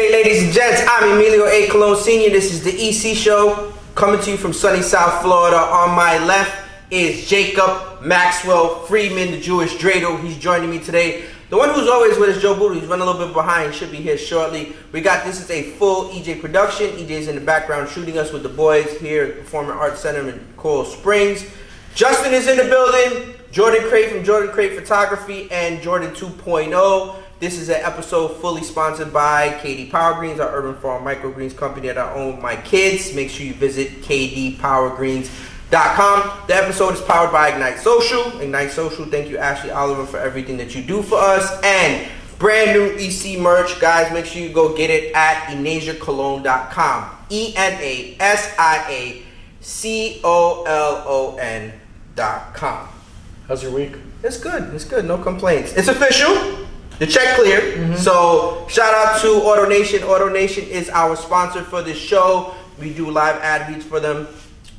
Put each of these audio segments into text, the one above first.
day, ladies and gents. I'm Emilio A. Colon Sr. This is the EC Show, coming to you from sunny South Florida. On my left is Jacob Maxwell Freeman, the Jewish dreidel. He's joining me today. The one who's always with us, Joe Buddha. He's running a little bit behind. Should be here shortly. This is a full EJ production. EJ's in the background shooting us with the boys here at the Performing Arts Center in Coral Springs. Justin is in the building. Jordan Crate from Jordan Crate Photography and Jordan 2.0. This is an episode fully sponsored by KD Power Greens, our urban farm microgreens company that I own my kids. Make sure you visit kdpowergreens.com. The episode is powered by Ignite Social. Ignite Social, thank you Ashley Oliver for everything that you do for us. And brand new EC merch. Guys, make sure you go get it at EnasiaColon.com. EnasiaColon.com. How's your week? It's good. It's good. No complaints. It's official. The check cleared. So shout out to AutoNation. AutoNation is our sponsor for this show. We do live ad reads for them.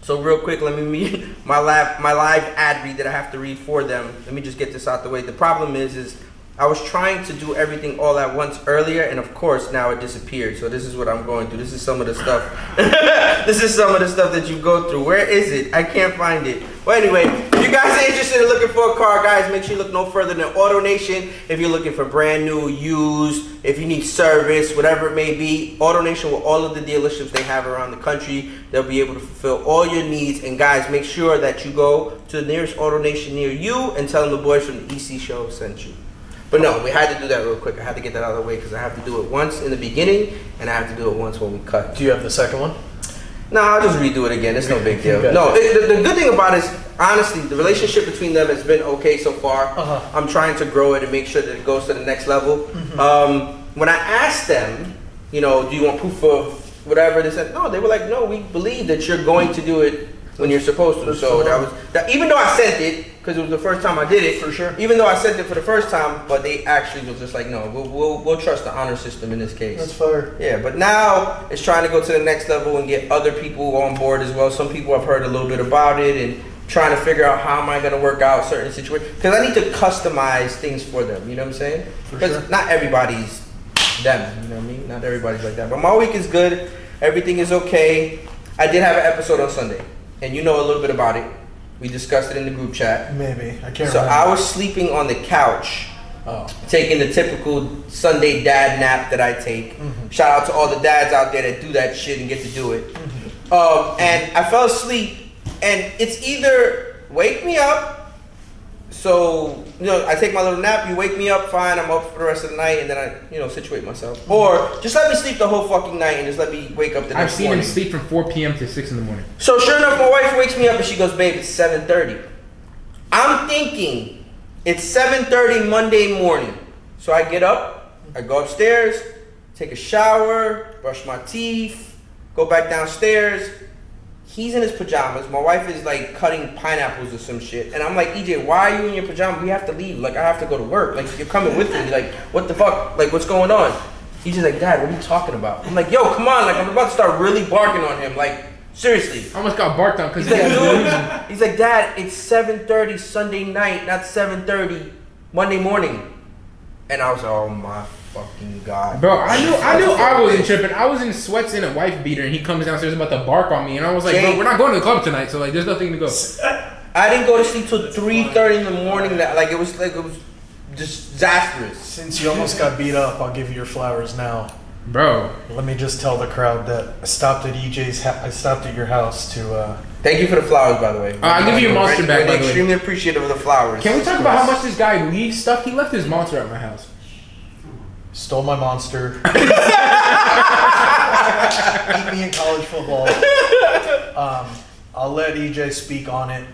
So real quick, let me meet my live ad read that I have to read for them. Let me just get this out the way. The problem is I was trying to do everything all at once earlier, and of course now it disappeared. So this is what I'm going through. This is some of the stuff. This is some of the stuff that you go through. Where is it? I can't find it. Well, anyway, if you guys are interested in looking for a car, guys, make sure you look no further than AutoNation. If you're looking for brand new, used, if you need service, whatever it may be, AutoNation with all of the dealerships they have around the country, they'll be able to fulfill all your needs. And guys, make sure that you go to the nearest AutoNation near you and tell them the boys from the EC Show sent you. But no, we had to do that real quick. I had to get that out of the way because I have to do it once in the beginning and I have to do it once when we cut. Do you have the second one? No, I'll just redo it again. It's no big deal. No, the good thing about it is, honestly, the relationship between them has been okay so far. I'm trying to grow it and make sure that it goes to the next level. When I asked them, do you want proof of whatever, they said, no. They were like, no, we believe that you're going to do it when you're supposed to. So that even though I sent it, because it was the first time I did it. For sure. Even though I sent it for the first time, but they actually was just like, no, we'll trust the honor system in this case. That's fair. Yeah, but now it's trying to go to the next level and get other people on board as well. Some people have heard a little bit about it and trying to figure out how am I going to work out certain situations. Because I need to customize things for them, you know what I'm saying? Because not everybody's them, you know what I mean? Not everybody's like that. But my week is good. Everything is okay. I did have an episode on Sunday, and you know a little bit about it. We discussed it in the group chat. Maybe. I can't So remember. I was sleeping on the couch, taking the typical Sunday dad nap that I take. Shout out to all the dads out there that do that shit and get to do it. And I fell asleep, and it's either wake me up, so I take my little nap, you wake me up, fine, I'm up for the rest of the night, and then I situate myself. Or just let me sleep the whole fucking night and just let me wake up the next morning. I've seen him sleep from 4 p.m. to 6 in the morning. So sure enough, my wife wakes me up and she goes, babe, it's 7:30. I'm thinking it's 7:30 Monday morning. So I get up, I go upstairs, take a shower, brush my teeth, go back downstairs. He's in his pajamas. My wife is like cutting pineapples or some shit. And I'm like, EJ, why are you in your pajamas? We have to leave. Like, I have to go to work. Like, you're coming with me. Like, what the fuck? Like, what's going on? He's just like, Dad, what are you talking about? I'm like, yo, come on. Like, I'm about to start really barking on him. Like, seriously. I almost got barked on because he's like, Dad, it's 7:30 Sunday night, not 7:30 Monday morning. And I was like, oh my fucking God. Bro, I knew I wasn't tripping. I was in sweats in a wife beater and he comes downstairs about to bark on me and I was like, bro, we're not going to the club tonight, so like there's nothing to go. I didn't go to sleep till 3:30 in the morning. It was disastrous. Since you almost got beat up, I'll give you your flowers now. Bro. Let me just tell the crowd that I stopped at I stopped at your house to Thank you for the flowers, by the way. I'll give you a monster bag, by the way. Extremely appreciative of the flowers. Can we talk about how much this guy leaves stuff? He left his monster at my house. Stole my monster. Beat me in college football. I'll let EJ speak on it,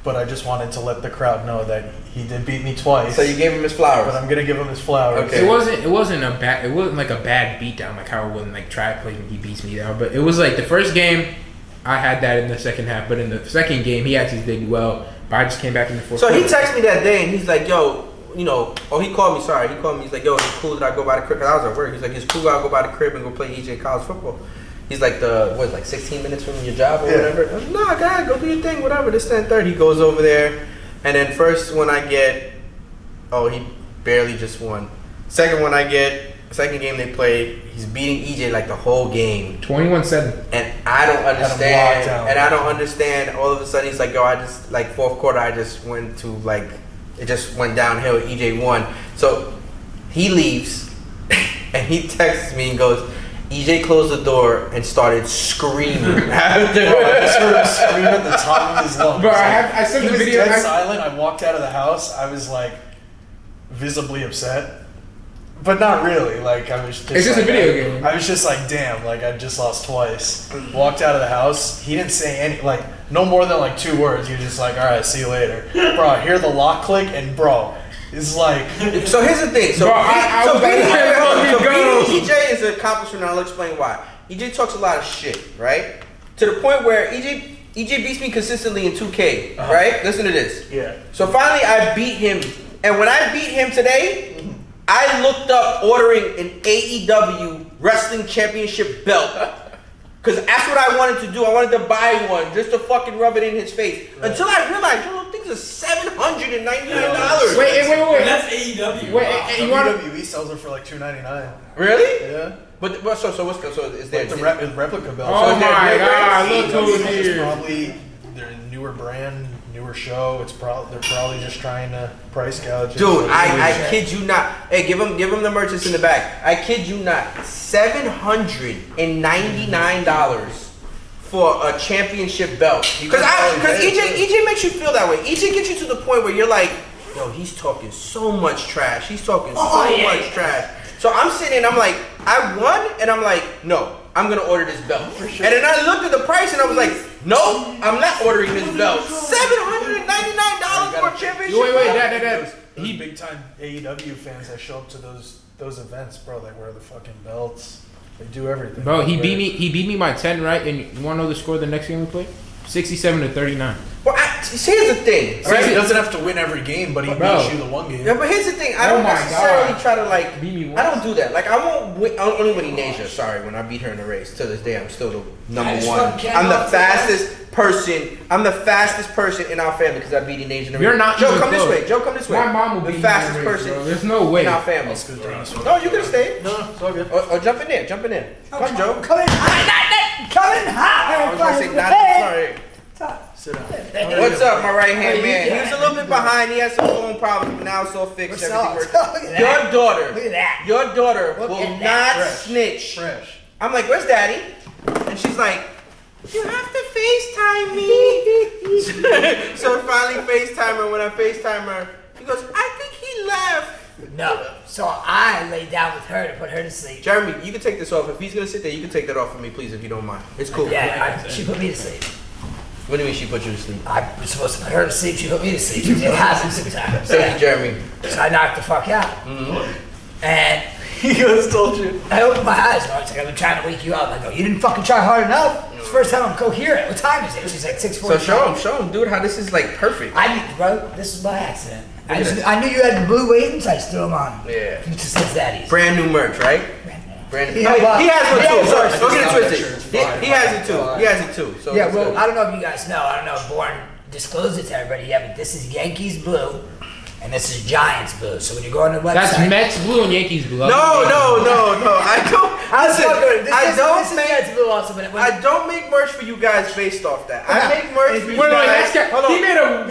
but I just wanted to let the crowd know that he did beat me twice. So you gave him his flowers. But I'm gonna give him his flowers. Okay. It wasn't like a bad beat down, like how I wouldn't like try to play when he beats me down. But it was like the first game, I had that in the second half, but in the second game he actually did well. But I just came back in the fourth. So he texted me that day and he's like, yo, he called me, sorry. He called me, he's like, yo, it's cool that I go by the crib, because I was at work. He's like, it's cool that I go by the crib and go play EJ college football. He's like, 16 minutes from your job or whatever? I was like, no, God, go do your thing, whatever. This 10:30. He goes over there, and then first one I get, he barely just won. Second one I get, Second game they played, he's beating EJ like the whole game. 21-7. And I don't locked understand. down. And I don't understand. All of a sudden, he's like, yo, I just, like, fourth quarter, I just went to, like, it just went downhill. EJ won. So he leaves, and he texts me and goes, EJ closed the door and started screaming. I just heard him scream at the top of his lungs. Bro, I sent He the was video. dead silent. I walked out of the house. I was like visibly upset, but not really. Like I was just. It's just a like, video game. I was just like, damn. Like I just lost twice. Walked out of the house. He didn't say any. Like no more than like 2 words. He was just like, all right, see you later, bro. I hear the lock click, and bro, it's like. So here's the thing. So, Bro, I was like, beating EJ is an accomplishment, and I'll explain why. EJ talks a lot of shit, right? To the point where EJ beats me consistently in 2K, right? Listen to this. Yeah. So finally, I beat him, and when I beat him today, I looked up ordering an AEW Wrestling Championship belt. Because that's what I wanted to do. I wanted to buy one just to fucking rub it in his face. Right. Until I realized, yo, those things are $799. Wait. That's AEW. Wait, you want to? WWE sells it for like $299. Really? Yeah. But so what's the, so is there Like the replica belt. Oh So they're my great God! brands. Look who's It's here. probably their newer brand, newer show. They're probably just trying to price gouge. Dude, I kid you not. Hey, give him the merchants in the back. I kid you not. $799 for a championship belt. Because EJ makes you feel that way. EJ gets you to the point where you're like, yo, he's talking so much trash. He's talking so much trash. So I'm sitting and I'm like, I won, and I'm like, no, I'm gonna order this belt. And then I looked at the price and I was like, no, I'm not ordering this belt. $799 for a championship. Wait, He big time AEW fans that show up to those events, bro. They wear the fucking belts. They do everything. Bro, he beat me by 10, right? And you want to know the score of the next game we played? 67-39. Well, here's the thing, Right? right? He doesn't have to win every game, but he Bro. beats you the one game. Yeah, but here's the thing. I Oh don't my necessarily God. try to like. Beat me once. I don't do that. Like I won't. I only win Asia. Sorry, when I beat her in the race. To this day, I'm still the number just one. fucking can't I'm the help it, fastest person. I'm the fastest person in our family because I beat Asia in the race. You're not Joe, even come this close. way. Joe, come this way. My mom will the beat me fastest in the race, person bro. There's no way. in our family. That's good, Dennis. No, you could have stayed. No, it's all good. Or jump in there. Jump in there. Come, Joe. Come in hot. Come in hot. I was gonna say not. Sorry. Sit down. What's up, my right hand man? He was a little bit behind. He had some phone problems, but now it's all fixed. What's Everything up? works. Look at Your that. daughter. Look at that. Your daughter Look will at not that. Fresh. snitch. Fresh. I'm like, where's daddy? And she's like, you have to FaceTime me. So I finally FaceTime her. When I FaceTime her, he goes, I think he left. No. So I laid down with her to put her to sleep. Jeremy, you can take this off. If he's going to sit there, you can take that off for me, please, if you don't mind. It's cool. She put me to sleep. What do you mean she put you to sleep? I was supposed to put her to sleep. She put me to sleep. It happens sometimes. Thank you, Jeremy. So I knocked the fuck out. And He just told you. I opened my eyes. And I was like, I've been trying to wake you up. I go, you didn't fucking try hard enough. It's the first time I'm coherent. What time is it? She's like 6:40. So show him, dude, how this is like perfect. Bro, this is by accident. I knew you had the blue waving, so I just threw them on. Yeah. It just says daddy's. Brand new merch, right? Brand new. Yeah, I mean, well, he has one yeah, too. sorry, Don't get it sorry, twisted. sure, He has it too. He has it too. So Yeah, it's well, good. I don't know if you guys know. I don't know if Bourne disclosed it to everybody yet, but this is Yankees blue, and this is Giants blue. So when you go on the website, That's Mets blue and Yankees blue. No. I don't. I was Listen, fucking. This is make. Mets blue also, but I don't make merch for you guys based off that. I make merch for you Wait, guys. that's Hold on. he made a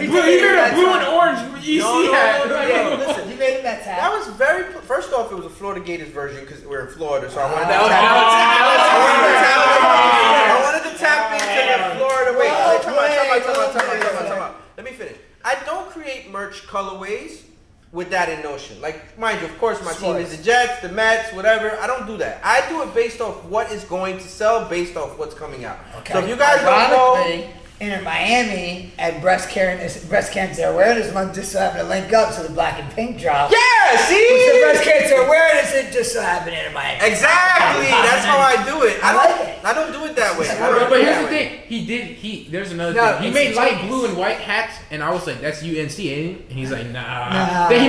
blue and orange EC hat. Yeah, listen, you made a Mets hat. That was very. First off, it was a Florida Gators version because we're in Florida, so I wanted That to was- tap into the Florida. Wait, time out. Let me finish. I don't create merch colorways with that in notion. Like, mind you, of course, my team is the Jets, the Mets, whatever. I don't do that. I do it based off what is going to sell, based off what's coming out. Okay. So if you guys don't know. Ironically, in Miami at breast cancer awareness month, just so happened to link up to the black and pink drop. Yeah, Which the see? breast cancer awareness, it just so happened in Miami. Exactly. That's how I do it. I like it. I don't do it that way. But here's the thing. There's another No, thing. He it's made light Giants. blue and white hats, and I was like, that's UNC, ain't it? And he's like, nah. Nah. Then he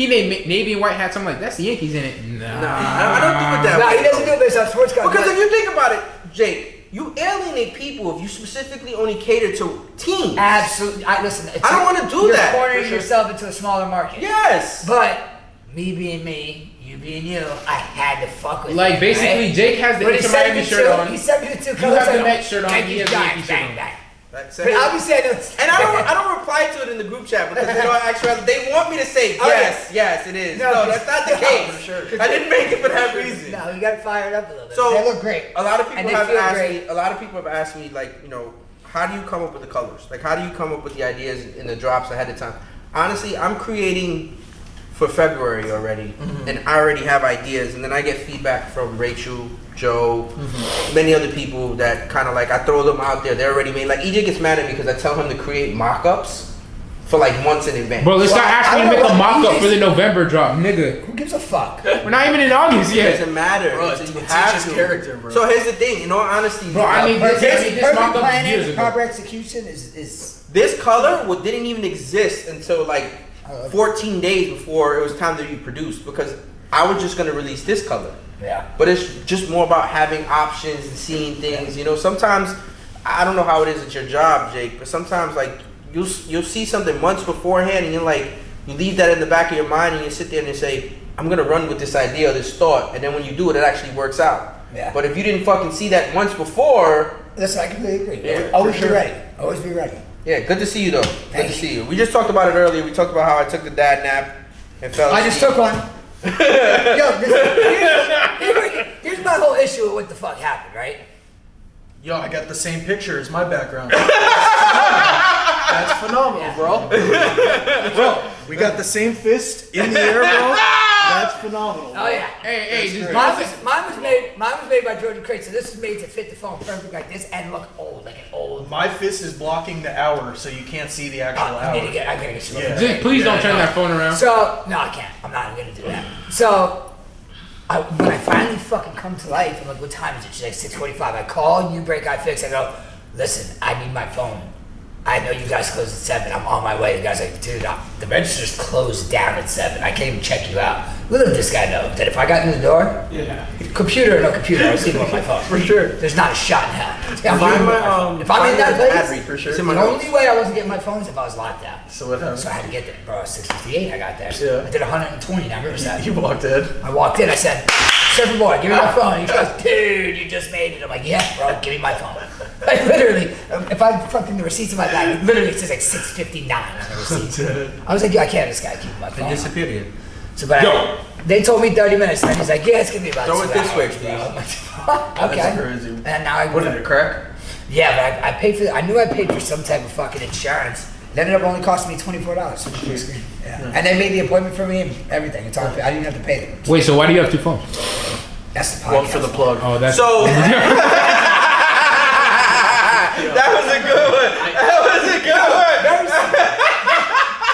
made navy and white hats. I'm like, that's the Yankees in it. Nah. I don't do it that No, way. he doesn't do it based on sports cards. Because if you think about it, Jake, you alienate people if you specifically only cater to teams. Absolutely. Listen, I don't wanna do that. You're cornering For sure. yourself into a smaller market. Yes. But me being me, you being you, I had to fuck with Like you, basically, right? Jake has the But he Inter sent Miami me shirt on. He sent me the 2 You colors. have the I Mets shirt on, Yankees, he has the Giants, Yankees shirt bang, on. bang. That's But it. obviously I don't. And I don't reply to it in the group chat because they know actually they want me to say yes, it is. No, No, that's not the case. for sure. I didn't make it for that reason. No, you got fired up a little bit. So They look great. A lot of people And they have feel asked great. me. A lot of people have asked me, like, you know, how do you come up with the colors? Like, how do you come up with the ideas in the drops ahead of time? Honestly, I'm creating for February already, and I already have ideas, and then I get feedback from Rachel, Joe, many other people that kind of like I throw them out there. They're already made. Like EJ gets mad at me because I tell him to create mock-ups for like months in advance. Bro, let's Well, start I asking you to don't make a know mock what up for the November drop, nigga. Who gives a fuck? We're not even in August It yet. doesn't matter. Bro, It's- it's you his have to. character, bro. So here's the thing. In all honesty, Bro, I mean, Perfect, this perfect mock up planning, years ago. proper execution is this color didn't even exist until like Oh, okay. 14 days before it was time to be produced because I was just gonna release this color. yeah. But it's just more about having options and seeing things. You know, sometimes I don't know how it is at your job, Jake, but sometimes like you'll see something months beforehand, and you're like you leave that in the back of your mind, and you sit there and you say, "I'm gonna run with this idea or this thought," and then when you do it, it actually works out. Yeah. But if you didn't fucking see that months before, Listen, I completely agree. Yeah, Always for be sure. ready. Always be ready. yeah, good to see you though. Good Thank to you. see you. We just talked about it earlier. We talked about how I took the dad nap and fell I asleep. just took one. Yo, here's my whole issue with what the fuck happened, right? Yo, I got the same picture as my background. That's phenomenal, bro. Bro, we got the same fist in the air, bro. That's phenomenal. Oh yeah. Hey, just Mine was made by Jordan Crate, so this is made to fit the phone perfect like this and look old, like an old. My fist is blocking the hour, so you can't see the actual I hour. gotta get you. Yeah. Just please don't turn that phone around. So no, I can't. I'm not gonna do that. So when I finally fucking come to life, I'm like, what time is it? She's like 6:45. I call you, break, I fix. I go, listen, I need my phone. I know you guys close at 7. I'm on my way. The guy's like, dude, the register's closed down at 7. I can't even check you out. Little did this guy know that if I got in the door, computer or no computer, I was sleeping on my phone. For sure. There's not a shot in hell. Find my, If I'm in that ad place, read for sure. the It's in my notes. only way I wasn't getting my phone is if I was locked out. So what happened? So I had to get there, bro. 6:58, I got there. Yeah. I did 120 down Riverside. You walked in. I walked in, I said, "Server boy, give me my phone." He goes, "Dude, you just made it." I'm like, "Yeah, bro, give me my phone." Like literally, if I fucking the receipts in my bag, literally it says like 6:59 on the receipt. I was like, "Yo, I can't have this guy keep my It phone." disappeared. So, but they told me 30 minutes, and he's like, "Yeah, it's gonna be about Throw 2 it this way, hours, bro." please. I'm like, okay. That's crazy. And now I What did it crack? Yeah, but I paid for. I knew I paid for some type of fucking insurance. It ended up only costing me $24. Yeah. And they made the appointment for me and everything. It's all. I didn't even have to pay them. Wait, so why do you have 2 phones? That's the podcast. One for the plug. Oh, that's So that was a good one. That was a good one.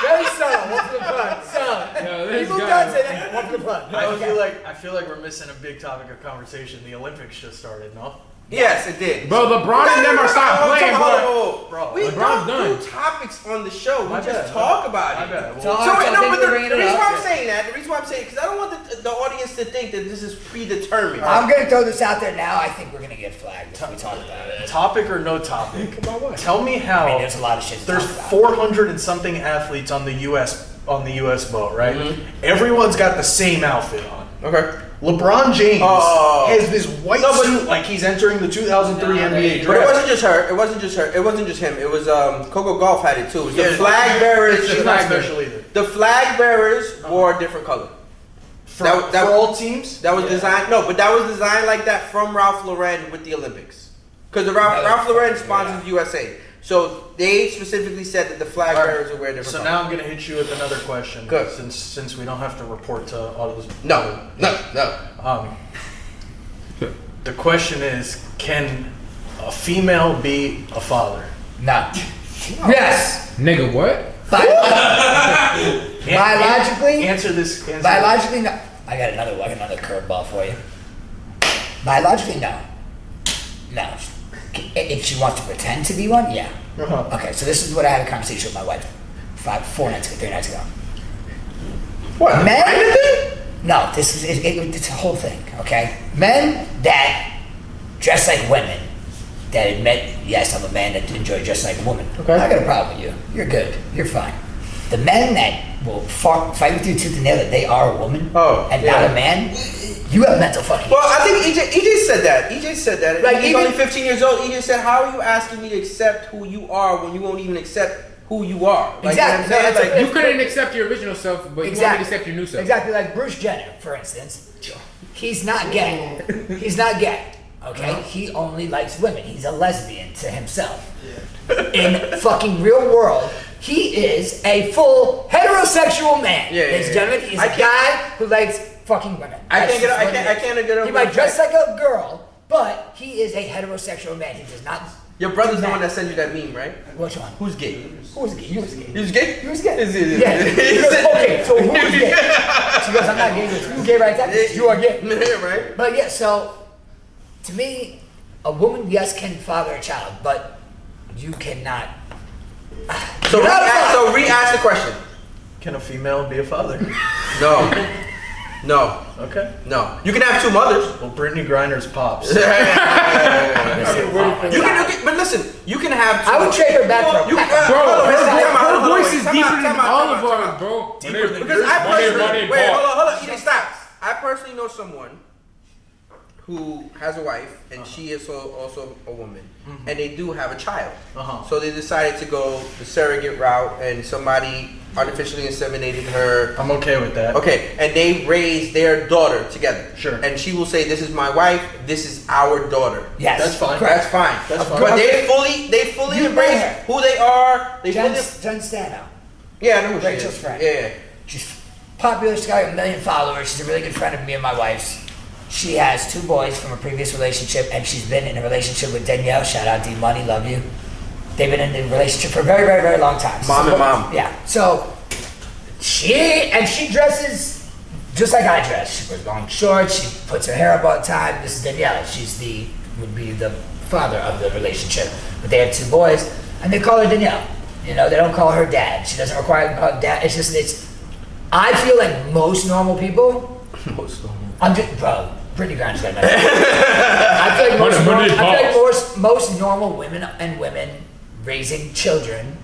Very subtle. One for the plug. So Yo, this people guy- don't say that. One for the plug. I feel like we're missing a big topic of conversation. The Olympics just started, no? Yes, it did. Bro, LeBron and them are stopped playing, bro. Bro, We LeBron's don't done. do topics on the show. We My just bad. talk about My it. bad. So, Well, So, I no, think but we're the bringing it reason up. why I'm saying that, because I don't want the audience to think that this is predetermined. I'm gonna throw this out there now. I think we're gonna get flagged if we talk about it. topic or no topic? About what? Tell me I mean, how there's a lot of shit. To there's talk about. 400 and something athletes on the US boat, right? Everyone's got the same outfit on. Okay. LeBron James Oh. has this white No, but- suit like he's entering the 2003 NBA But it draft. wasn't just her. It wasn't just her. It wasn't just him. It was Coco Golf had it too. It was the Yeah, flag bearers. She's the not flag bearers. special either. The flag bearers wore a different color. For, that- for all teams? That was Yeah. designed. No, but that was designed like that from Ralph Lauren with the Olympics, because the Ralph Lauren sponsors USA. So they specifically said that the flag All right. bearers would wear different. So colors. now I'm gonna hit you with another question. Good. Since we don't have to report to all those. No. The question is, can a female be a father? No. Yes. Nigga, what? Biologically? Answer this. Biologically, no. I got another curveball for you. Biologically, no. No. If she wants to pretend to be one, yeah. Uh-huh. Okay, so this is what I had a conversation with my wife 3 nights ago. What? Men? No, this is it's a whole thing. Okay, men that dress like women, that admit, yes, I'm a man that enjoy dressing like a woman. Okay. I got a problem with you. You're good. You're fine. The men that will fight with you tooth and nail that they are a woman and yeah. not a man, you have mental fucking. Well, I think EJ said that. EJ said that. Like, He's even- only 15 years old. EJ said, "How are you asking me to accept who you are when you won't even accept who you are?" Like, Exactly. You know what I'm saying? That's You couldn't accept your original self, but you wanted to accept your new self. Exactly, like Bruce Jenner, for instance. He's not gay. He's not gay. Okay, he only likes women. He's a lesbian to himself. In fucking real world, he is a full heterosexual man. Ladies and gentlemen, he's a guy who likes fucking women. I can't get over. He might dress like a girl, but he is a heterosexual man. He does not. Your brother's the one that sent you that meme, right? Which one? Who's gay? Who was gay? You was gay. He was gay? He was gay. Is Yeah. He goes, okay, so who was gay? She goes, I'm not gay. He goes, you gay right there? You are gay. Yeah, right? But yeah, so to me, a woman, yes, can father a child, but you cannot. So re-ask the question. Can a female be a father? No. No. Okay. No. You can have two mothers. Well, Brittany Griner's pops. You can, but listen, you can have. I would trade her back for a You can, pack. Bro, her hold on, voice is time deeper out, than time out, all time of out, ours, bro. Deeper than Because I personally, wait, Paul. hold on, EJ, stop. I personally know someone who has a wife, and she is also a woman, and they do have a child. So they decided to go the surrogate route, and somebody artificially inseminated her. I'm okay with that. Okay, and they raised their daughter together. Sure. And she will say, "This is my wife. This is our daughter." Yes. That's fine. That's fine. That's fine. But they fully You embrace know her. who they are. They Jen fully. Stano. Yeah, I know who she Rachel's is. friend. Yeah. She's popular. She's got 1 million followers. She's a really good friend of me and my wife's. She has 2 boys from a previous relationship, and she's been in a relationship with Danielle. Shout out D Money, love you. They've been in a relationship for a very, very, very long time. Mom and mom. Yeah. So she dresses just like I dress. She wears long shorts. She puts her hair up all the time. This is Danielle. Would be the father of the relationship. But they have 2 boys, and they call her Danielle. You know, they don't call her dad. She doesn't require them to call her dad. I feel like most normal people. Brittany Griner's got a nice I feel like most normal women raising children,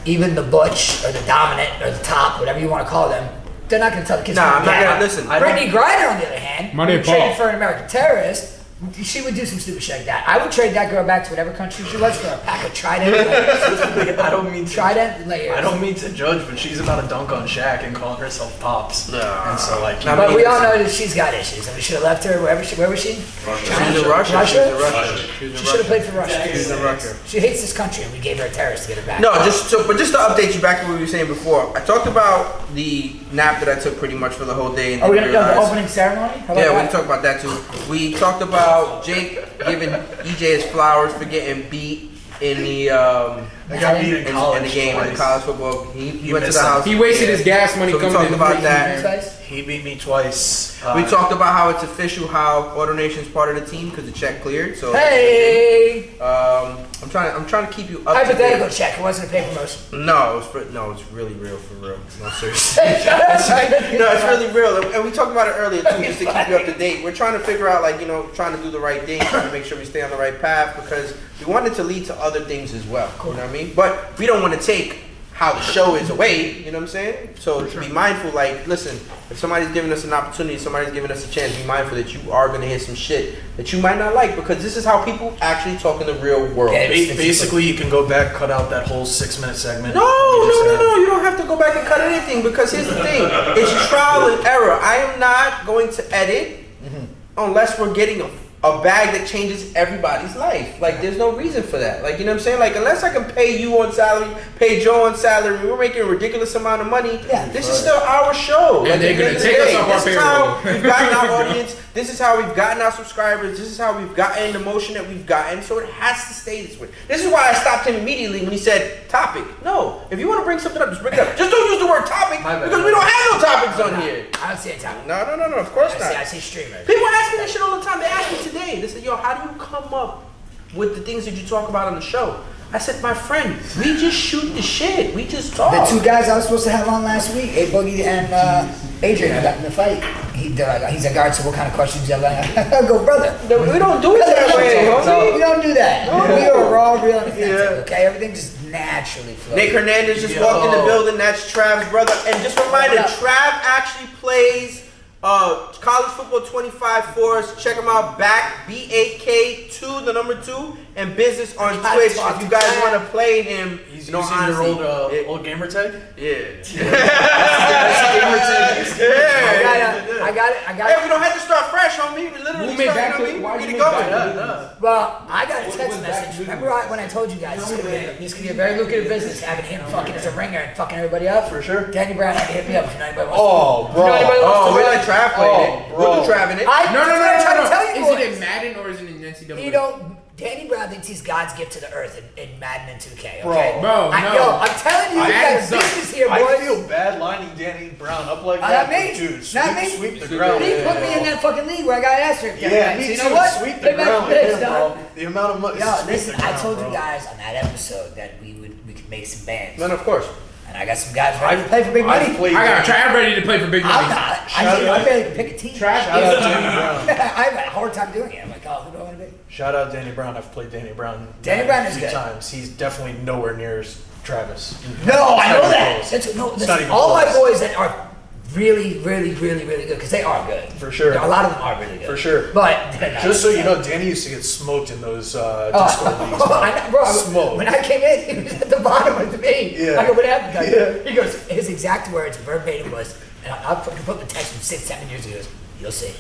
even the butch or the dominant or the top, whatever you want to call them, they're not going to tell the kids. Nah, I'm not gonna listen. Brittany Griner, on the other hand, Money who Paul. traded for an American terrorist. She would do some stupid shit like that. I would trade that girl back to whatever country she was for a pack of Trident. I don't mean to. Trident layers. I don't mean to judge, but she's about to dunk on Shaq and call herself Pops. And so, like, Nah, But we all know that she's got issues, and we should have left her where was she? She's in Russia. Russia? She's in Russia. She should have played for Russia. She's in Russia. She hates this country, and we gave her a terrorist to get her back. No, just to update you back to what we were saying before. I talked about the nap that I took pretty much for the whole day. And Are we then gonna do the realized- opening ceremony? How about Yeah, we that? can talk about that too. We talked about Jake giving EJ his flowers for getting beat in the I got beat in college. in the game in twice. college football. He went to the missed house. He wasted his gas money So we coming talked to about the that. Twice? He beat me twice. We talked about how it's official, how AutoNation's part of the team because the check cleared. So Hey! I'm trying to keep you up to Hypothetical date. check. It wasn't a pay promotion. No, it's really real for real. No, seriously. No, it's really real, and we talked about it earlier too, just to keep you up to date. We're trying to figure out, like, trying to do the right thing, trying to make sure we stay on the right path because we want it to lead to other things as well. You know what I mean? But we don't want to take how the show is away. You know what I'm saying? So to be mindful, like, listen, if somebody's giving us an opportunity, somebody's giving us a chance, be mindful that you are going to hear some shit that you might not like because this is how people actually talk in the real world. Yeah, Basically, you can go back, cut out that whole 6-minute segment. No, you don't have to go back and cut anything because here's the thing. It's trial and error. I am not going to edit unless we're getting a bag that changes everybody's life. Like, there's no reason for that. Like, you know what I'm saying? Like, unless I can pay you on salary, pay Joe on salary, we're making a ridiculous amount of money. Yeah. This is still our show. And Like, they're at the gonna end of the take us day, off our this is how payroll. we've gotten our audience. This is how we've gotten our subscribers. This is how we've gotten the motion that we've gotten. So it has to stay this way. This is why I stopped him immediately when he said topic. No, if you want to bring something up, just bring it up. Just don't use the word topic My bad. because we don't have no topics on here. I don't see a topic. No, of course not. I see streamers. People ask me that shit all the time. They ask me today. They said, "Yo, how do you come up with the things that you talk about on the show?" I said, "My friend, we just shoot the shit. We just talk." The 2 guys I was supposed to have on last week, A Boogie and Adrian, got in the fight. He's a guard, so what kind of questions you have? I go, brother. We don't do it that way, No, homie. we don't do that. We are raw, real, and authentic, Yeah. okay? Everything just naturally flow. Nick Hernandez just walked in the building. That's Trav's brother. And just a reminder, Trav actually plays college football 25 for us. Check him out. BAK2, the number 2, and business on Twitch. If you guys want to play him, He's no, using honestly, your old gamer tag? yeah. I got it. Hey, we don't have to start fresh, homie. We literally Who made start, back you know to- what I why mean? you We made get back going. to- Well, I got a text message. Remember when I told you guys this could be a very lucrative business, having him fucking as a ringer and fucking everybody up? For sure. Danny Brown had to hit me up if anybody wants Oh, to. You know anybody bro. wants Oh, to we run? let Trav play it. bro. We'll do Trav in it. I No. that's what I'm trying to tell you Is it boys. in Madden or is it in NCAA? You know, Danny Brown thinks he's God's gift to the earth in Madden and 2K. Bro, Okay? no. I'm telling you, we Madden got a sucks. business here, boys. I feel bad lining Danny Brown up like Not that. me. but Dude, Not me. sweep the ground. He with put him, me bro. in that fucking league where I got asterisk. Yeah, me so you too. know what? Sweep the Pay back ground for with this, him, dog. bro. The amount of money. Yo, sweep listen, the I ground, told bro. you guys on that episode that we could make some bands. No, no, of course. And I got some guys ready to play for big money. I've played I got Danny- Trav ready to play for big money. I'm not. Shout I out- barely can pick a team. Trav Shout out is Danny Brown. I've had a hard time doing it. I'm like, oh, who do I want to be? Shout out Danny Brown. I've played Danny Brown. Danny Brown a is few good. times. He's definitely nowhere near Travis. No, I Not know even that. close. That's, no, It's listen, not even all my close. boys that are really, really, really, really good, because they are good. For sure. A lot of them are really good. For sure. But they're not. Just so you know, Danny used to get smoked in those Discord leagues. I know, bro. Smoked. When I came in, he was at the bottom with me. Yeah. I go, what happened? Yeah. He goes, his exact words, verbatim was, and I put the text from 6-7 years ago. He goes, you'll see.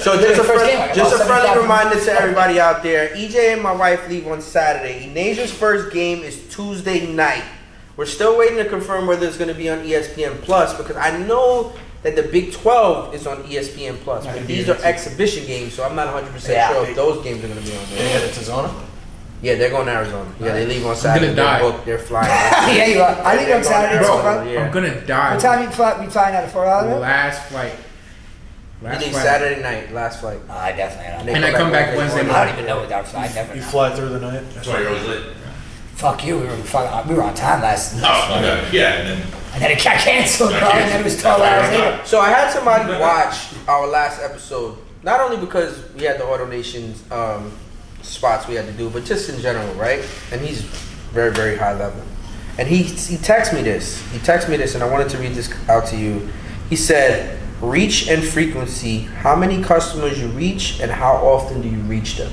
So just a, First game, I got just a lost friendly 7,000. reminder to everybody out there. EJ and my wife leave on Saturday. Naja's first game is Tuesday night. We're still waiting to confirm whether it's going to be on ESPN Plus because I know that the Big 12 is on ESPN Plus, but these are exhibition games, so I'm not 100% sure if those games are going to be on They there. headed to Zona? Yeah, they're going to Arizona. Yeah, they leave on Saturday. gonna die. They're booked. They're flying. Yeah, you are. I leave on Saturday. Bro, So, bro. yeah. I'm gonna die. What time you fly? We flying out of Fort Lauderdale? Last flight. We Last leave flight. Saturday night, last flight. No, I definitely don't. And I come back Wednesday I don't even know what that was. I never. You know. fly through the night? That's why you're always late. Fuck you. We were on time last. Oh, okay. Yeah, and then And then it got canceled, bro. And then it was 12 hours later. So I had somebody watch our last episode, not only because we had the Auto Nations spots we had to do, but just in general, right? And he's very, very high level. And he texted me this. He texted me this, and I wanted to read this out to you. He said, reach and frequency, how many customers you reach and how often do you reach them?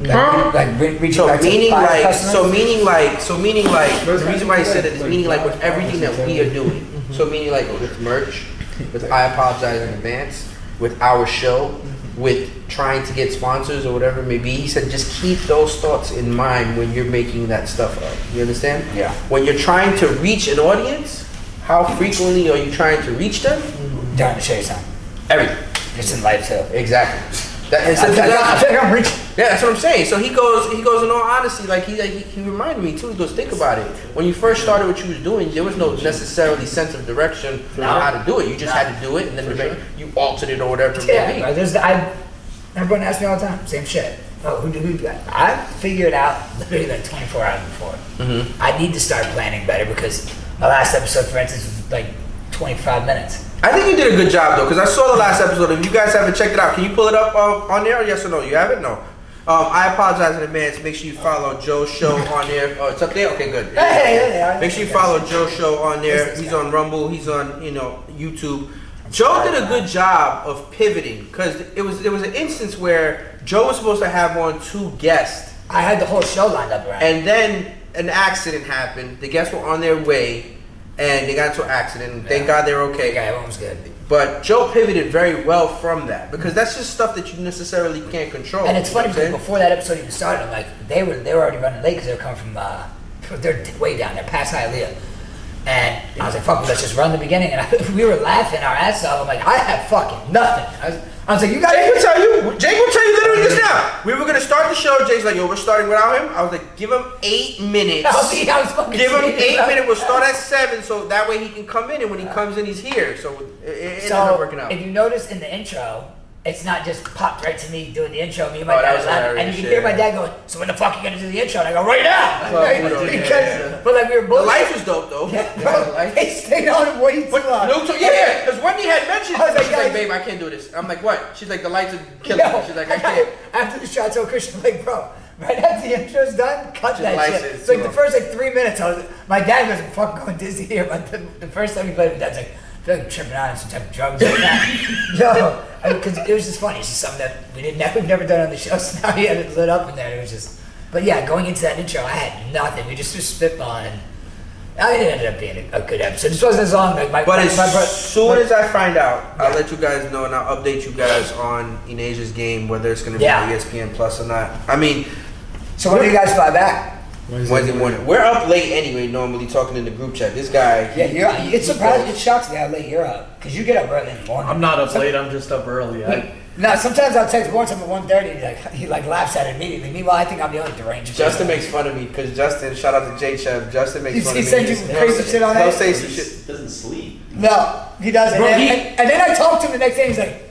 Reaching So back to meaning five like, customers? so meaning like, the reason why I said it is meaning like with everything that we are doing. So meaning like with merch, with I apologize in advance, with our show, with trying to get sponsors or whatever it may be. He said just keep those thoughts in mind when you're making that stuff up. You understand? Yeah. When you're trying to reach an audience, how frequently are you trying to reach them? Trying to show you something. Everything. Just in life, too. Exactly. That, and so I feel like I'm reaching. yeah, that's what I'm saying. So he goes in all honesty, like he reminded me too. He goes, think about it. When you first started what you was doing, there was no necessarily sense of direction on how to do it. You just had to do it, and then you altered it or whatever it may Yeah, be. everyone asks me all the time, same shit. Oh, who you got? I figured out literally like 24 hours before. Mm-hmm. I need to start planning better because my last episode, for instance, was like 25 minutes. I think you did a good job though, because I saw the last episode. If you guys haven't checked it out, can you pull it up on there? Or yes or no? You have it? No. I apologize in advance. Make sure you follow Joe's show on there. Oh, it's up there. Okay, good. Hey. Make sure you follow Joe's show on there. He's on Rumble. He's on YouTube. Joe did a good job of pivoting because there was an instance where Joe was supposed to have on 2 guests, I had the whole show lined up around. and then an accident happened. The guests were on their way, and they got into an accident. And thank God they're okay. yeah, everyone was good. But Joe pivoted very well from that because that's just stuff that you necessarily can't control. And it's You know funny what I'm because saying? before that episode even started, I'm like, they were already running late because they were coming from, they're way down there, past Hialeah. And I was like, fuck, let's just run the beginning. And we were laughing our ass off. I'm like, I have fucking nothing. I was like, you Jake will guys. tell you. Jake will tell you literally just now. We were gonna start the show. Jake's like, yo, we're starting without him. I was like, give him 8 minutes. I was fucking Give him serious. 8 minutes. We'll start at 7, so that way he can come in. And when he comes in, he's here. So it ended up working out. If you notice in the intro, it's not just popped right to me doing the intro. Me and Oh, my that dad was was laughing, and you hilarious, can hear my yeah. dad going, "So when the fuck you gonna do the intro?" And I go, "Right now." Well, Right? you know, Because, yeah. but like we were The both. life is dope though. Yeah, bro, they stayed on it way too long. No, yeah, because Wendy had mentioned. I was like, She's like, guys- babe, I can't do this. I'm like, what? She's like, the lights are killing me. No, She's like, I can't. After the shot, I told Christian, like, bro, Right after the intro's done, cut that license, shit. It's like too the long. first 3 minutes, my dad wasn't fucking going dizzy here, but the first time he played, my dad's like, I feel like I'm tripping out on some type of drugs right now. No, because it was just funny. It's just something that we've never done on the show, so now he had it lit up in there. It was just, but yeah, going into that intro, I had nothing. We just spitballing. It ended up being a good episode. This wasn't as long. Like But as soon as I find out, I'll let you guys know and I'll update you guys on Inasia's game, whether it's going to be on ESPN Plus or not. I mean, so when do you guys fly back? Wednesday morning. We're up late anyway, normally talking in the group chat. This guy. Yeah, it's surprising. It shocks me how late you're up. Because you get up early in the morning. I'm not up late. I'm just up early. No, sometimes I'll text Lawrence up at 1:30 and he laughs at it immediately. Meanwhile, I think I'm the only deranged. Justin makes fun of me because Justin, shout out to J Chef. Justin makes fun of me. He sent you crazy shit on that? He'll say some shit. He doesn't sleep. No, he doesn't. Bro, and then I talked to him the next day and he's like,